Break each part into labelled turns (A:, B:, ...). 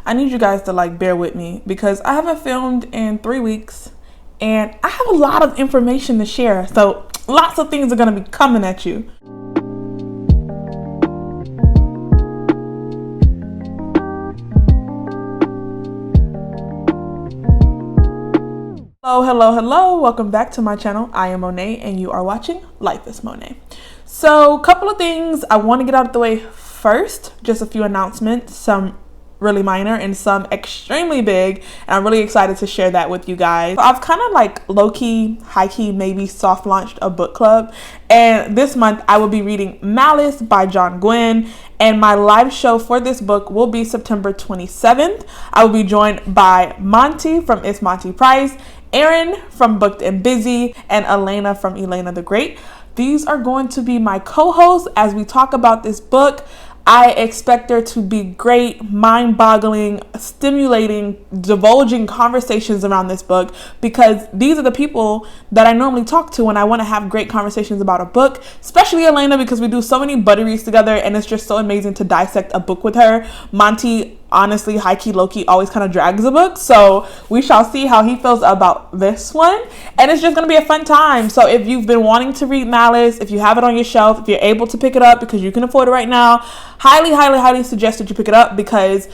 A: I need you guys to like bear with me because I haven't filmed in 3 weeks and I have a lot of information to share. So lots of things are going to be coming at you. Hello, welcome back to my channel. I am Monae and you are watching LifeAsMonae. So a couple of things I want to get out of the way first, just a few announcements, some really minor and some extremely big, and I'm really excited to share that with you guys. So I've kind of like low-key, high-key, maybe soft launched a book club, and this month I will be reading Malice by John Gwynne, and my live show for this book will be September 27th. I will be joined by Monty from It's Monty Price, Aaron from Booked and Busy, and Elena from Elena the Great. These are going to be my co-hosts as we talk about this book. I expect there to be great, mind-boggling, stimulating, divulging conversations around this book because these are the people that I normally talk to when I want to have great conversations about a book, especially Elena because we do so many buddy reads together and it's just so amazing to dissect a book with her. Monty, honestly, high-key, low-key, always kind of drags a book, so we shall see how he feels about this one, and it's just going to be a fun time. So if you've been wanting to read Malice, if you have it on your shelf, if you're able to pick it up because you can afford it right now, highly suggest that you pick it up because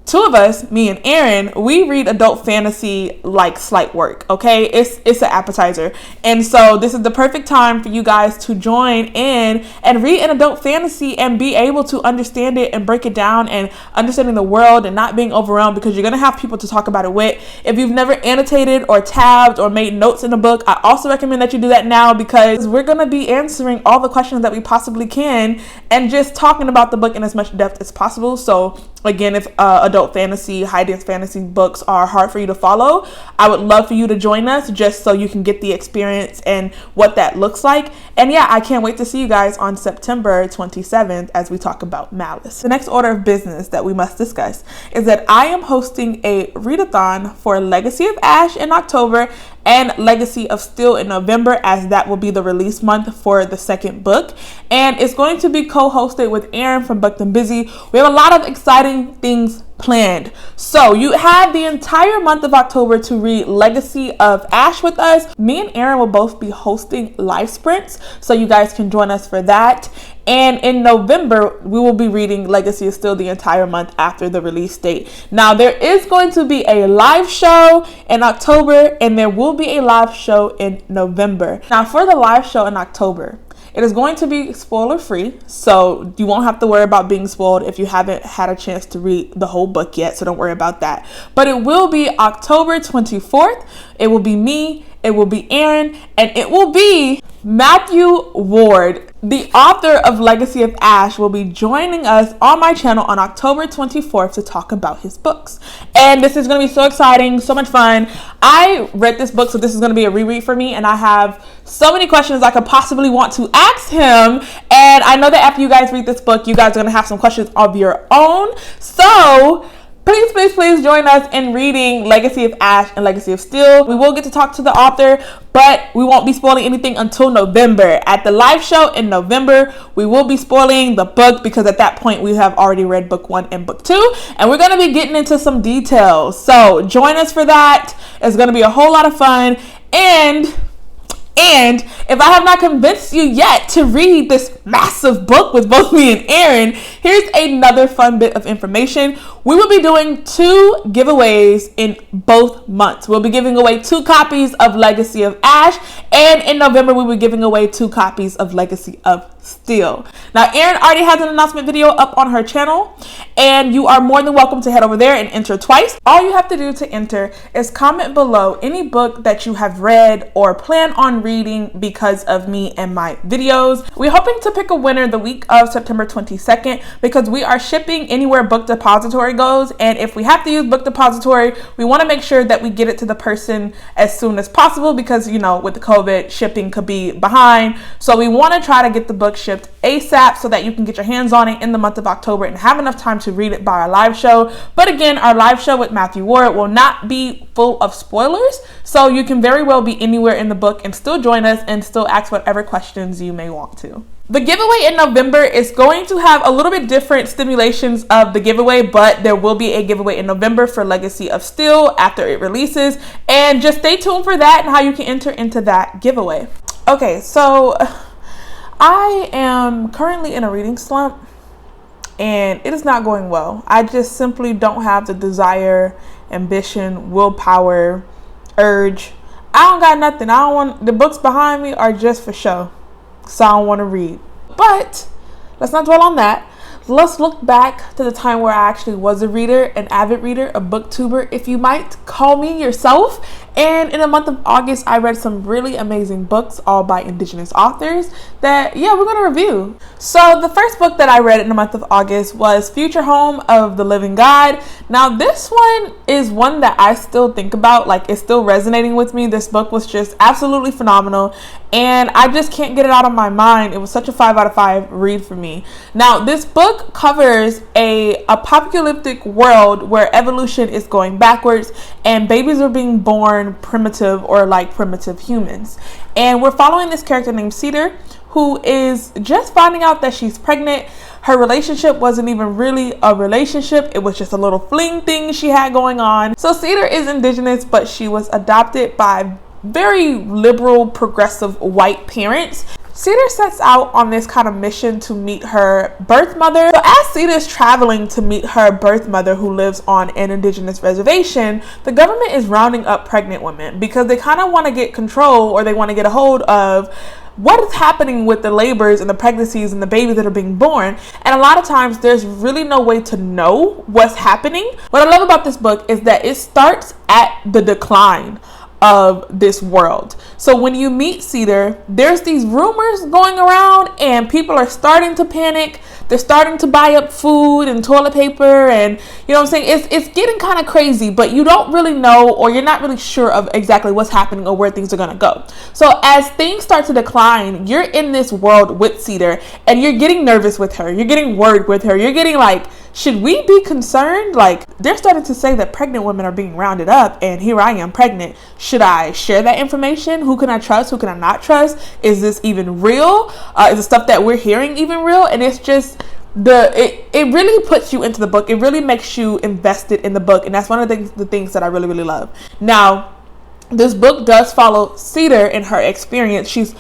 A: two of us, me and Aaron, we read adult fantasy like slight work, okay? It's an appetizer. And so this is the perfect time for you guys to join in and read an adult fantasy and be able to understand it and break it down and understanding the world and not being overwhelmed because you're going to have people to talk about it with. If you've never annotated or tabbed or made notes in a book, I also recommend that you do that now because we're going to be answering all the questions that we possibly can and just talking about the book in as much depth as possible. So again, if adult fantasy, high dance fantasy books are hard for you to follow, I would love for you to join us just so you can get the experience and what that looks like. And yeah, I can't wait to see you guys on September 27th as we talk about Malice. The next order of business that we must discuss is that I am hosting a read-a-thon for Legacy of Ash in October and Legacy of Steel in November, as that will be the release month for the second book. And it's going to be co-hosted with Aaron from Booked and Busy. We have a lot of exciting things planned. So you have the entire month of October to read Legacy of Ash with us. Me and Aaron will both be hosting live sprints, so you guys can join us for that. And in November, we will be reading Legacy of Steel the entire month after the release date. Now, there is going to be a live show in October, and there will be a live show in November. Now, for the live show in October, it is going to be spoiler free, so you won't have to worry about being spoiled if you haven't had a chance to read the whole book yet, so don't worry about that. But it will be October 24th. It will be me, it will be Aaron, and it will be Matthew Ward, the author of Legacy of Ash, will be joining us on my channel on October 24th to talk about his books. And this is going to be so exciting, so much fun. I read this book, so this is going to be a reread for me, and I have so many questions I could possibly want to ask him. And I know that after you guys read this book, you guys are going to have some questions of your own. So please join us in reading Legacy of Ash and Legacy of Steel. We will get to talk to the author, but we won't be spoiling anything until November. At the live show in November, we will be spoiling the book because at that point we have already read book 1 and book 2, and we're going to be getting into some details. So join us for that. It's going to be a whole lot of fun. And if I have not convinced you yet to read this massive book with both me and Aaron, here's another fun bit of information. We will be doing 2 giveaways in both months. We'll be giving away 2 copies of Legacy of Ash, and in November we will be giving away 2 copies of Legacy of Steel. Now, Erin already has an announcement video up on her channel, and you are more than welcome to head over there and enter twice. All you have to do to enter is comment below any book that you have read or plan on reading because of me and my videos. We're hoping to pick a winner the week of September 22nd because we are shipping anywhere Book Depository goes, and if we have to use Book Depository, we want to make sure that we get it to the person as soon as possible because, you know, with the COVID, shipping could be behind. So we want to try to get the book shipped ASAP so that you can get your hands on it in the month of October and have enough time to read it by our live show. But again, our live show with Matthew Ward will not be full of spoilers, so you can very well be anywhere in the book and still join us and still ask whatever questions you may want to. The giveaway in November is going to have a little bit different stimulations of the giveaway, but there will be a giveaway in November for Legacy of Steel after it releases. And just stay tuned for that and how you can enter into that giveaway. Okay, so I am currently in a reading slump and it is not going well. I just simply don't have the desire, ambition, willpower, urge. I don't got nothing. I don't want, the books behind me are just for show. So I don't want to read. But let's not dwell on that. Let's look back to the time where I actually was a reader, an avid reader, a booktuber, if you might call me yourself. And in the month of August, I read some really amazing books, all by Indigenous authors that, we're going to review. So the first book that I read in the month of August was Future Home of the Living God. Now, this one is one that I still think about, like it's still resonating with me. This book was just absolutely phenomenal, and I just can't get it out of my mind. It was such a 5 out of 5 read for me. Now, this book covers a apocalyptic world where evolution is going backwards and babies are being born primitive or like primitive humans. And we're following this character named Cedar, who is just finding out that she's pregnant. Her relationship wasn't even really a relationship. It was just a little fling thing she had going on. So Cedar is Indigenous, but she was adopted by very liberal, progressive white parents. Cedar sets out on this kind of mission to meet her birth mother. So as Cedar's traveling to meet her birth mother, who lives on an Indigenous reservation, the government is rounding up pregnant women because they kind of want to get control, or they want to get a hold of what is happening with the labors and the pregnancies and the babies that are being born. And a lot of times there's really no way to know what's happening. What I love about this book is that it starts at the decline of this world. So when you meet Cedar, there's these rumors going around and people are starting to panic. They're starting to buy up food and toilet paper, and you know what I'm saying? It's getting kind of crazy, but you don't really know, or you're not really sure of exactly what's happening or where things are going to go. So as things start to decline, you're in this world with Cedar and you're getting nervous with her. You're getting worried with her. You're getting like, should we be concerned? Like, they're starting to say that pregnant women are being rounded up, and here I am pregnant. Should I share that information? Who can I trust? Who can I not trust? Is this even real? Is the stuff that we're hearing even real? And it's just it really puts you into the book. It really makes you invested in the book, and that's one of the things that I really, really love. Now, this book does follow Cedar in her experience. She's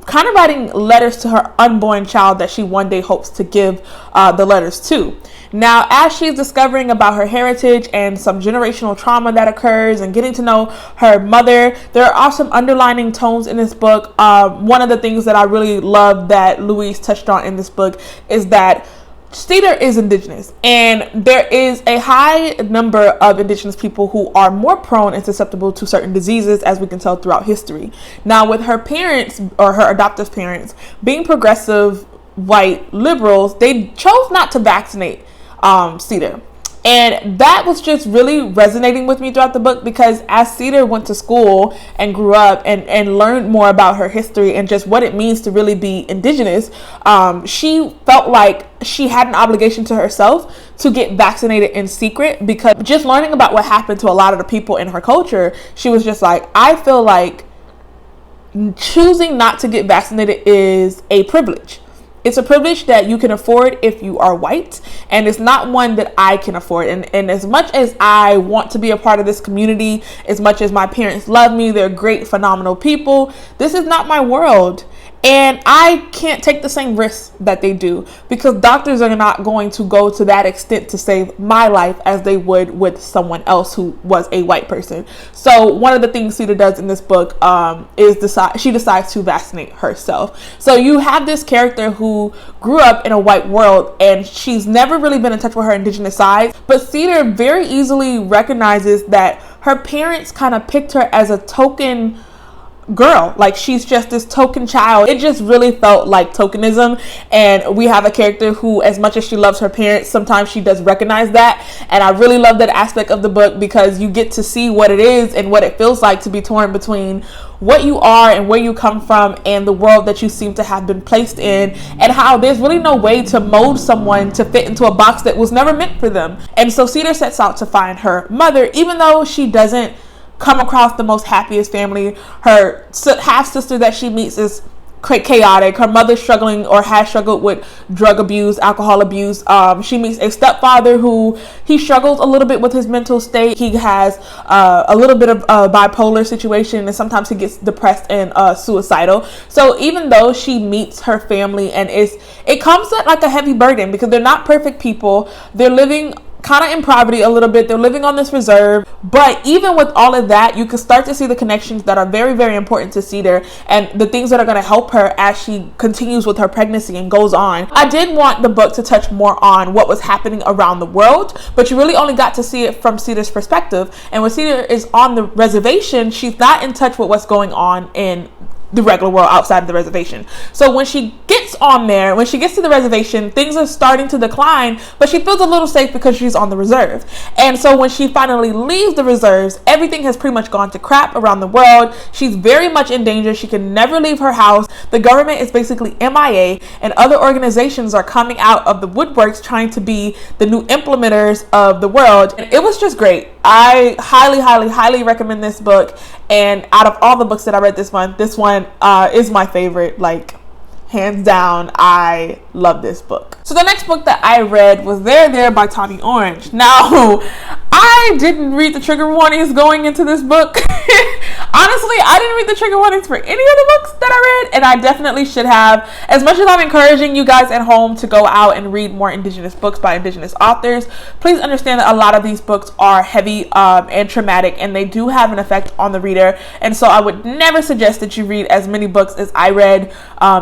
A: kind of writing letters to her unborn child that she one day hopes to give the letters to. Now, as she's discovering about her heritage and some generational trauma that occurs and getting to know her mother, there are some underlining tones in this book. One of the things that I really love that Louise touched on in this book is that Cedar is Indigenous, and there is a high number of Indigenous people who are more prone and susceptible to certain diseases, as we can tell throughout history. Now, with her parents, or her adoptive parents, being progressive white liberals, they chose not to vaccinate Cedar. And that was just really resonating with me throughout the book, because as Cedar went to school and grew up and learned more about her history and just what it means to really be Indigenous, she felt like she had an obligation to herself to get vaccinated in secret, because just learning about what happened to a lot of the people in her culture, she was just like, I feel like choosing not to get vaccinated is a privilege. It's a privilege that you can afford if you are white, and it's not one that I can afford. And as much as I want to be a part of this community, as much as my parents love me, they're great, phenomenal people, this is not my world. And I can't take the same risks that they do, because doctors are not going to go to that extent to save my life as they would with someone else who was a white person. So one of the things Cedar does in this book is she decides to vaccinate herself. So you have this character who grew up in a white world, and she's never really been in touch with her Indigenous side. But Cedar very easily recognizes that her parents kind of picked her as a token girl, like she's just this token child. It just really felt like tokenism, and we have a character who, as much as she loves her parents, sometimes she does recognize that. And I really love that aspect of the book, because you get to see what it is and what it feels like to be torn between what you are and where you come from and the world that you seem to have been placed in, and how there's really no way to mold someone to fit into a box that was never meant for them. And so Cedar sets out to find her mother, even though she doesn't come across the most happiest family. Her half sister that she meets is chaotic. Her mother's struggling or has struggled with drug abuse, alcohol abuse. She meets a stepfather who he struggles a little bit with his mental state. He has a little bit of a bipolar situation, and sometimes he gets depressed and suicidal. So even though she meets her family, and it comes at like a heavy burden because they're not perfect people. They're living kind of in poverty a little bit. They're living on this reserve, but even with all of that, you can start to see the connections that are very, very important to see there, and the things that are going to help her as she continues with her pregnancy and goes on. I did want the book to touch more on what was happening around the world, but you really only got to see it from Cedar's perspective. And when Cedar is on the reservation, she's not in touch with what's going on in the regular world outside of the reservation. So when she gets on there, when she gets to the reservation, things are starting to decline, but she feels a little safe because she's on the reserve. And so when she finally leaves the reserves, everything has pretty much gone to crap around the world. She's very much in danger. She can never leave her house. The government is basically MIA, and other organizations are coming out of the woodworks trying to be the new implementers of the world. And it was just great. I highly, highly, highly recommend this book. And out of all the books that I read this one is my favorite, like hands down. I love this book. So the next book that I read was There by Tawny Orange. Now, I didn't read the trigger warnings going into this book. Honestly, I didn't read the trigger warnings for any of the books that I read, and I definitely should have. As much as I'm encouraging you guys at home to go out and read more Indigenous books by Indigenous authors, please understand that a lot of these books are heavy and traumatic, and they do have an effect on the reader. And so I would never suggest that you read as many books as I read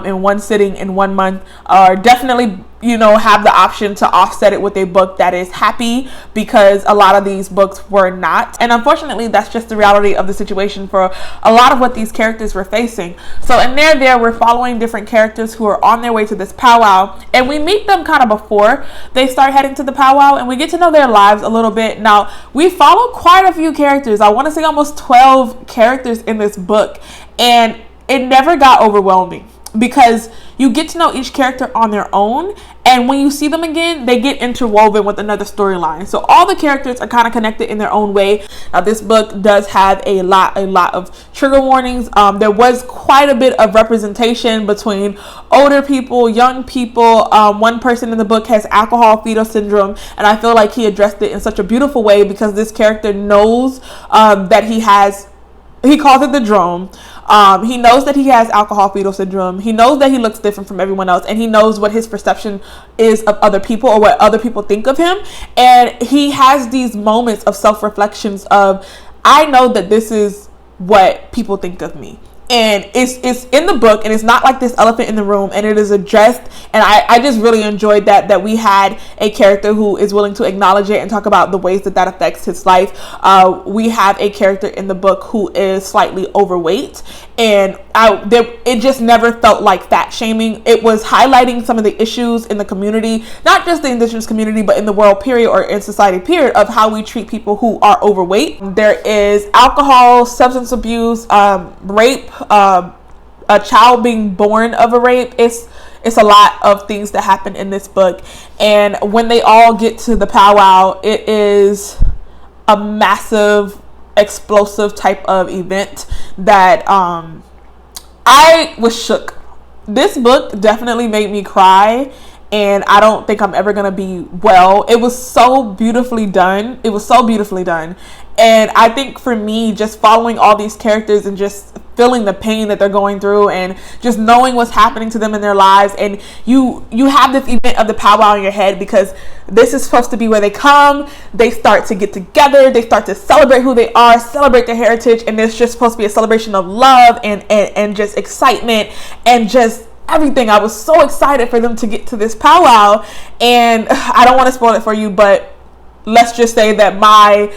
A: in one sitting in 1 month, or definitely have the option to offset it with a book that is happy, because a lot of these books were not. And unfortunately, that's just the reality of the situation for a lot of what these characters were facing. So in There, we're following different characters who are on their way to this powwow, and we meet them kind of before they start heading to the powwow, and we get to know their lives a little bit. Now, we follow quite a few characters. I want to say almost 12 characters in this book, and it never got overwhelming, because you get to know each character on their own, and when you see them again, they get interwoven with another storyline. So all the characters are kind of connected in their own way. Now, this book does have a lot of trigger warnings. There was quite a bit of representation between older people, young people. One person in the book has alcohol fetal syndrome, and I feel like he addressed it in such a beautiful way, because this character knows that he calls it the drone. He knows that he has alcohol fetal syndrome. He knows that he looks different from everyone else, and he knows what his perception is of other people, or what other people think of him. And he has these moments of self-reflections of, I know that this is what people think of me. And it's in the book, and it's not like this elephant in the room, and it is addressed. And I just really enjoyed that we had a character who is willing to acknowledge it and talk about the ways that affects his life. We have a character in the book who is slightly overweight, and it just never felt like fat shaming. It was highlighting some of the issues in the community, not just the Indigenous community, but in the world period, or in society period, of how we treat people who are overweight. There is alcohol, substance abuse, rape, a child being born of a rape. It's a lot of things that happen in this book. And when they all get to the powwow, it is a massive, explosive type of event that I was shook. This book definitely made me cry, and I don't think I'm ever gonna be well. It was so beautifully done. And I think for me, just following all these characters and just feeling the pain that they're going through, and just knowing what's happening to them in their lives, and you have this event of the powwow in your head, because this is supposed to be where they come, they start to get together, they start to celebrate who they are, celebrate their heritage, and it's just supposed to be a celebration of love and just excitement and just everything. I was so excited for them to get to this powwow, and I don't want to spoil it for you, but let's just say that my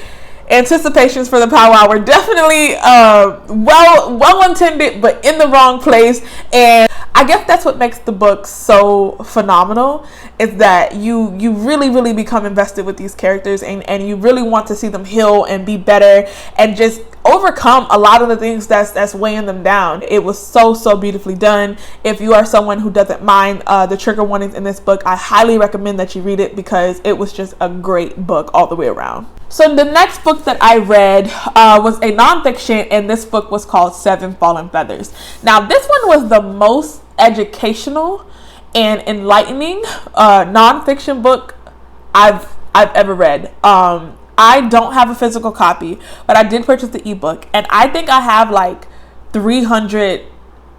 A: anticipations for the powwow were definitely well intended, but in the wrong place. And I guess that's what makes the book so phenomenal, is that you really become invested with these characters, and you really want to see them heal and be better and just overcome a lot of the things that's weighing them down. It was so beautifully done. If you are someone who doesn't mind the trigger warnings in this book, I highly recommend that you read it, because it was just a great book all the way around. So the next book that I read was a nonfiction, and this book was called Seven Fallen Feathers. Now, this one was the most educational and enlightening nonfiction book I've ever read. I don't have a physical copy, but I did purchase the ebook, and I think I have like 300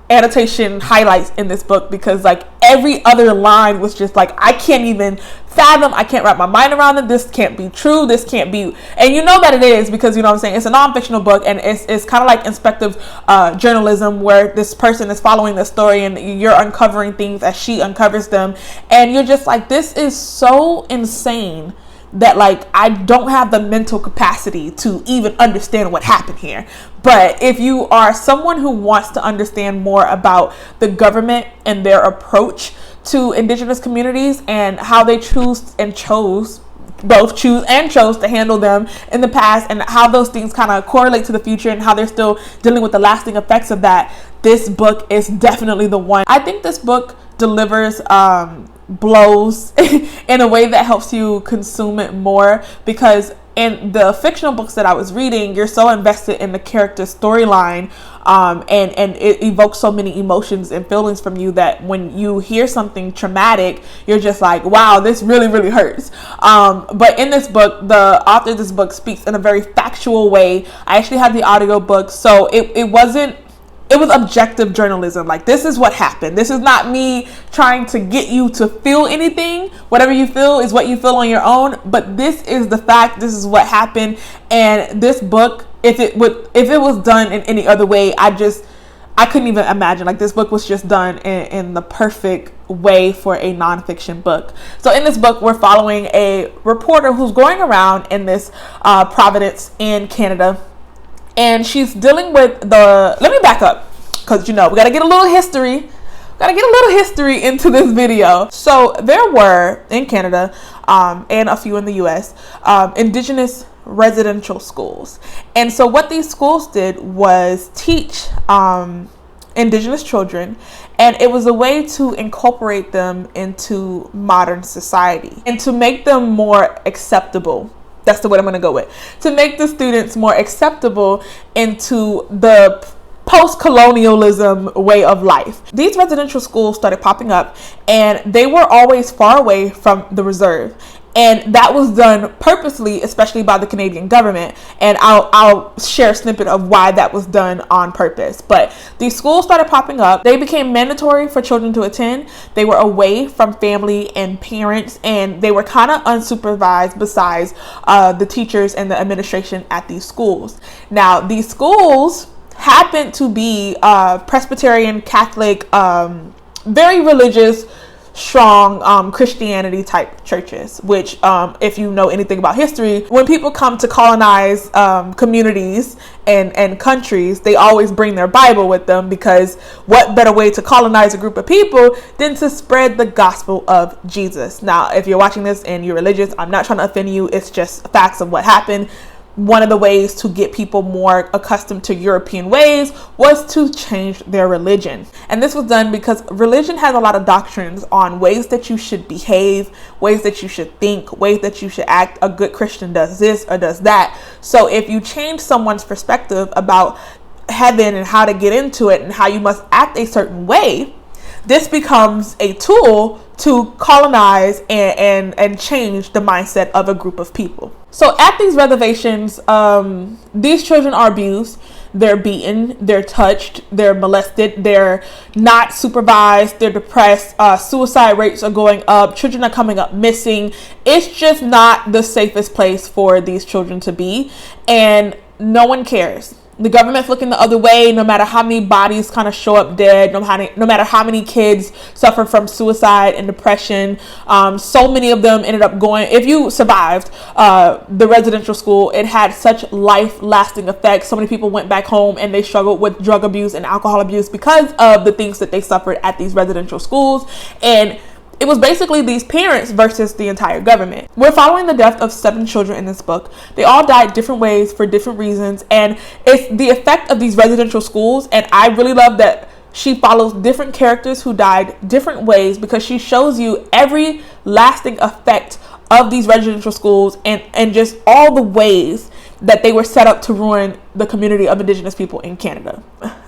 A: annotation highlights in this book, because like every other line was just like, I can't even fathom, I can't wrap my mind around it, this can't be true, this can't be, and you know that it is, because you know what I'm saying, it's a non-fictional book, and it's kind of like inspective journalism, where this person is following the story and you're uncovering things as she uncovers them, and you're just like, this is so insane that like I don't have the mental capacity to even understand what happened here. But if you are someone who wants to understand more about the government and their approach to Indigenous communities and how they chose to handle them in the past, and how those things kind of correlate to the future, and how they're still dealing with the lasting effects of that, this book is definitely the one. I think this book delivers blows in a way that helps you consume it more, because in the fictional books that I was reading, you're so invested in the character storyline, and it evokes so many emotions and feelings from you, that when you hear something traumatic, you're just like, wow, this really, really hurts. But in this book, the author of this book speaks in a very factual way. I actually had the audio book, so it was objective journalism. Like, this is what happened. This is not me trying to get you to feel anything. Whatever you feel is what you feel on your own. But this is the fact. This is what happened. And this book, if it was done in any other way, I couldn't even imagine. Like, this book was just done in the perfect way for a nonfiction book. So in this book, we're following a reporter who's going around in this Providence in Canada. And she's dealing with let me back up, because we got to get a little history. Into this video. So there were in Canada and a few in the US Indigenous residential schools. And so what these schools did was teach Indigenous children, and it was a way to incorporate them into modern society and to make them more acceptable. That's the word I'm going to go with. To make the students more acceptable into the post-colonialism way of life. These residential schools started popping up, and they were always far away from the reserve. And that was done purposely, especially by the Canadian government. And I'll share a snippet of why that was done on purpose. But these schools started popping up. They became mandatory for children to attend. They were away from family and parents, and they were kind of unsupervised besides the teachers and the administration at these schools. Now, these schools happened to be Presbyterian, Catholic, very religious, strong Christianity type churches, which if you know anything about history, when people come to colonize communities and countries, they always bring their Bible with them, because what better way to colonize a group of people than to spread the gospel of Jesus. Now, if you're watching this and you're religious, I'm not trying to offend you, it's just facts of what happened. One of the ways to get people more accustomed to European ways was to change their religion. And this was done because religion has a lot of doctrines on ways that you should behave, ways that you should think, ways that you should act. A good Christian does this or does that. So if you change someone's perspective about heaven and how to get into it and how you must act a certain way, this becomes a tool to colonize and change the mindset of a group of people. So at these reservations, these children are abused, they're beaten, they're touched, they're molested, they're not supervised, they're depressed, suicide rates are going up, children are coming up missing. It's just not the safest place for these children to be, and no one cares. The government's looking the other way, no matter how many bodies kind of show up dead, no matter how many kids suffer from suicide and depression. So many of them ended up going, if you survived the residential school, it had such life-lasting effects. So many people went back home and they struggled with drug abuse and alcohol abuse because of the things that they suffered at these residential schools. And it was basically these parents versus the entire government. We're following the death of 7 children in this book. They all died different ways for different reasons. And it's the effect of these residential schools. And I really love that she follows different characters who died different ways, because she shows you every lasting effect of these residential schools and just all the ways that they were set up to ruin the community of Indigenous people in Canada.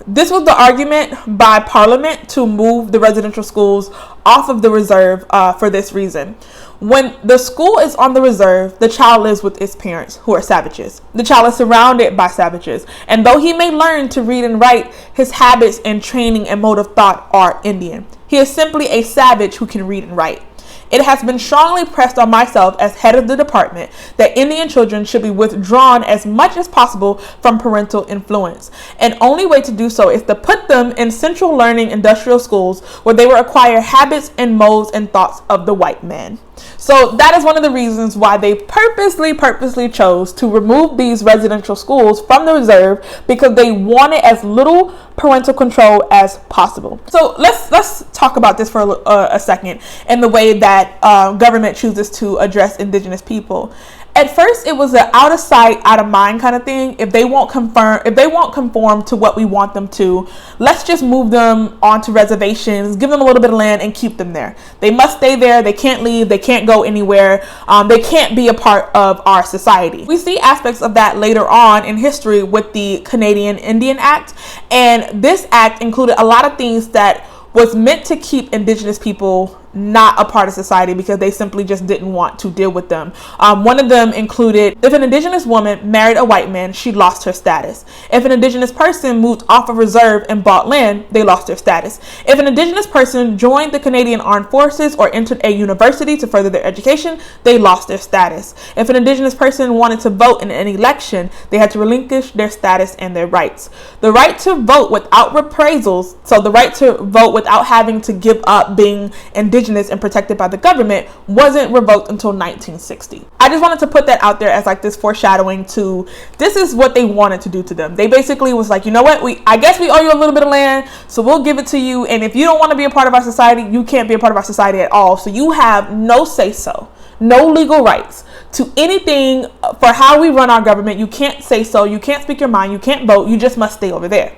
A: This was the argument by Parliament to move the residential schools off of the reserve for this reason. When the school is on the reserve, the child lives with its parents, who are savages. The child is surrounded by savages. And though he may learn to read and write, his habits and training and mode of thought are Indian. He is simply a savage who can read and write. It has been strongly pressed on myself as head of the department that Indian children should be withdrawn as much as possible from parental influence. And only way to do so is to put them in central learning industrial schools where they will acquire habits and modes and thoughts of the white man. So that is one of the reasons why they purposely chose to remove these residential schools from the reserve, because they wanted as little parental control as possible. So let's talk about this for a second, and the way that government chooses to address Indigenous people. At first, it was an out of sight, out of mind kind of thing. If they won't conform to what we want them to, let's just move them onto reservations, give them a little bit of land, and keep them there. They must stay there. They can't leave. They can't go anywhere. They can't be a part of our society. We see aspects of that later on in history with the Canadian Indian Act, and this act included a lot of things that was meant to keep Indigenous people not a part of society because they simply just didn't want to deal with them. One of them included, if an Indigenous woman married a white man, she lost her status. If an Indigenous person moved off a reserve and bought land, they lost their status. If an Indigenous person joined the Canadian Armed Forces or entered a university to further their education, they lost their status. If an Indigenous person wanted to vote in an election, they had to relinquish their status and their rights. The right to vote without reprisals, so the right to vote without having to give up being Indigenous and protected by the government, wasn't revoked until 1960. I just wanted to put that out there as like this foreshadowing to, this is what they wanted to do to them. They basically was like, you know what, I guess we owe you a little bit of land, so we'll give it to you, and if you don't want to be a part of our society, you can't be a part of our society at all. So you have no say-so, no legal rights to anything for how we run our government. You can't say so, you can't speak your mind, you can't vote, you just must stay over there.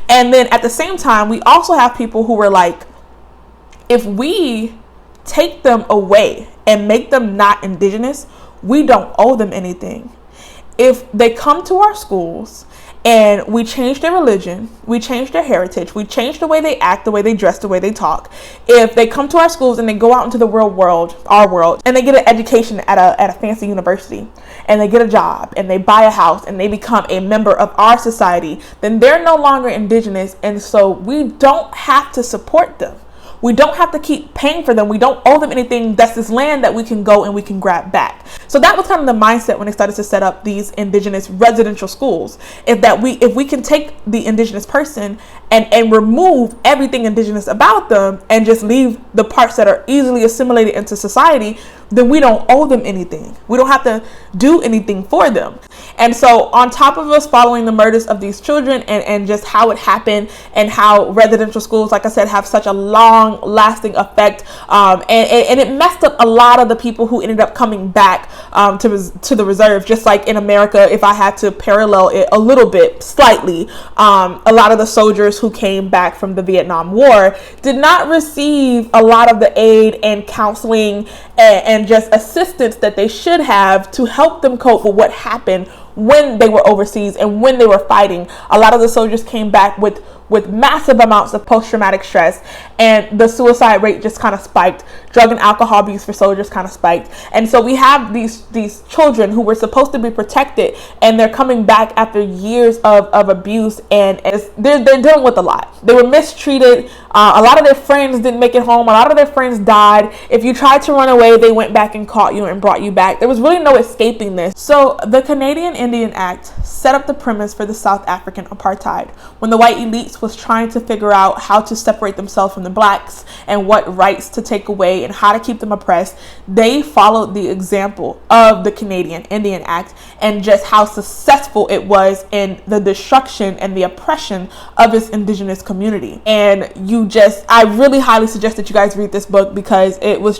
A: And then at the same time, we also have people who were like, if we take them away and make them not Indigenous, we don't owe them anything. If they come to our schools and we change their religion, we change their heritage, we change the way they act, the way they dress, the way they talk. If they come to our schools and they go out into the real world, our world, and they get an education at a fancy university, and they get a job, and they buy a house, and they become a member of our society, then they're no longer Indigenous, and so we don't have to support them. We don't have to keep paying for them. We don't owe them anything. That's this land that we can go and we can grab back. So that was kind of the mindset when they started to set up these Indigenous residential schools. If we can take the Indigenous person and remove everything Indigenous about them and just leave the parts that are easily assimilated into society, then we don't owe them anything. We don't have to do anything for them. And so on top of us following the murders of these children and just how it happened and how residential schools, like I said, have such a long lasting effect, and it messed up a lot of the people who ended up coming back to the reserve. Just like in America, if I had to parallel it a little bit slightly, a lot of the soldiers who came back from the Vietnam War did not receive a lot of the aid and counseling and just assistance that they should have to help them cope with what happened when they were overseas and when they were fighting. A lot of the soldiers came back with massive amounts of post-traumatic stress, and the suicide rate just kind of spiked. Drug and alcohol abuse for soldiers kind of spiked. And so we have these children who were supposed to be protected, and they're coming back after years of abuse, and they're dealing with a lot. They were mistreated. A lot of their friends didn't make it home. A lot of their friends died. If you tried to run away, they went back and caught you and brought you back. There was really no escaping this. So the Canadian Indian Act set up the premise for the South African apartheid, when the white elites was trying to figure out how to separate themselves from the blacks and what rights to take away and how to keep them oppressed. They followed the example of the Canadian Indian Act and just how successful it was in the destruction and the oppression of its Indigenous community. And you I really highly suggest that you guys read this book because it was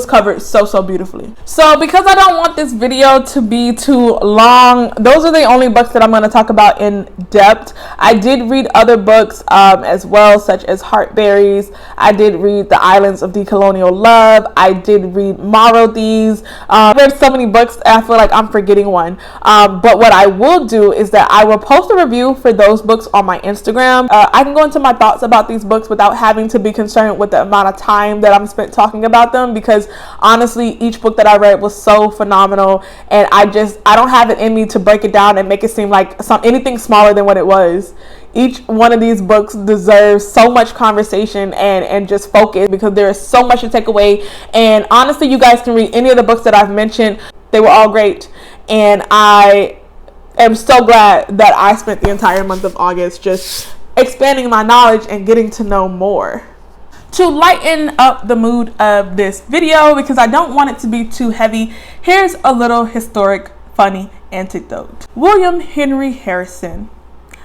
A: covered so beautifully. So because I don't want this video to be too long, those are the only books that I'm going to talk about in depth. I did read other books as well, such as Heartberries. I did read The Islands of Decolonial Love. I did read Morrow Thieves. I read so many books, I feel like I'm forgetting one. But what I will do is that I will post a review for those books on my Instagram. I can go into my thoughts about these books without having to be concerned with the amount of time that I'm spent talking about them, because honestly, each book that I read was so phenomenal, and I don't have it in me to break it down and make it seem like anything smaller than what it was. Each one of these books deserves so much conversation and just focus, because there is so much to take away. And honestly, you guys can read any of the books that I've mentioned. They were all great, and I am so glad that I spent the entire month of August just expanding my knowledge and getting to know more. To lighten up the mood of this video, because I don't want it to be too heavy, here's a little historic funny anecdote. William Henry Harrison,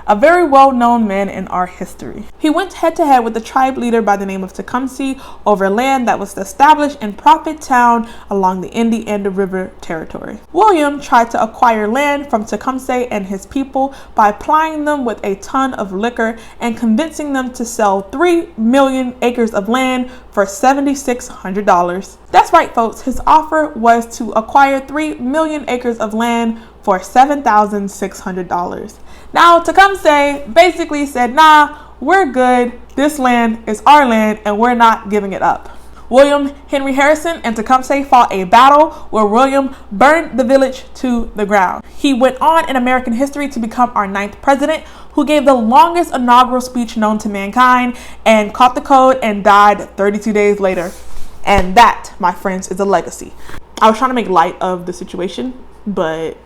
A: a very well-known man in our history. He went head-to-head with a tribe leader by the name of Tecumseh over land that was established in Prophet Town along the Indiana River territory. William tried to acquire land from Tecumseh and his people by plying them with a ton of liquor and convincing them to sell 3 million acres of land for $7,600. That's right, folks. His offer was to acquire 3 million acres of land for $7,600. Now, Tecumseh basically said, nah, we're good. This land is our land and we're not giving it up. William Henry Harrison and Tecumseh fought a battle where William burned the village to the ground. He went on in American history to become our 9th president, who gave the longest inaugural speech known to mankind and caught the code and died 32 days later. And that, my friends, is a legacy. I was trying to make light of the situation, but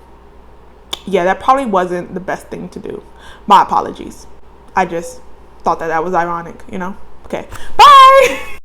A: yeah, that probably wasn't the best thing to do. My apologies. I just thought that was ironic, you know? Okay, bye!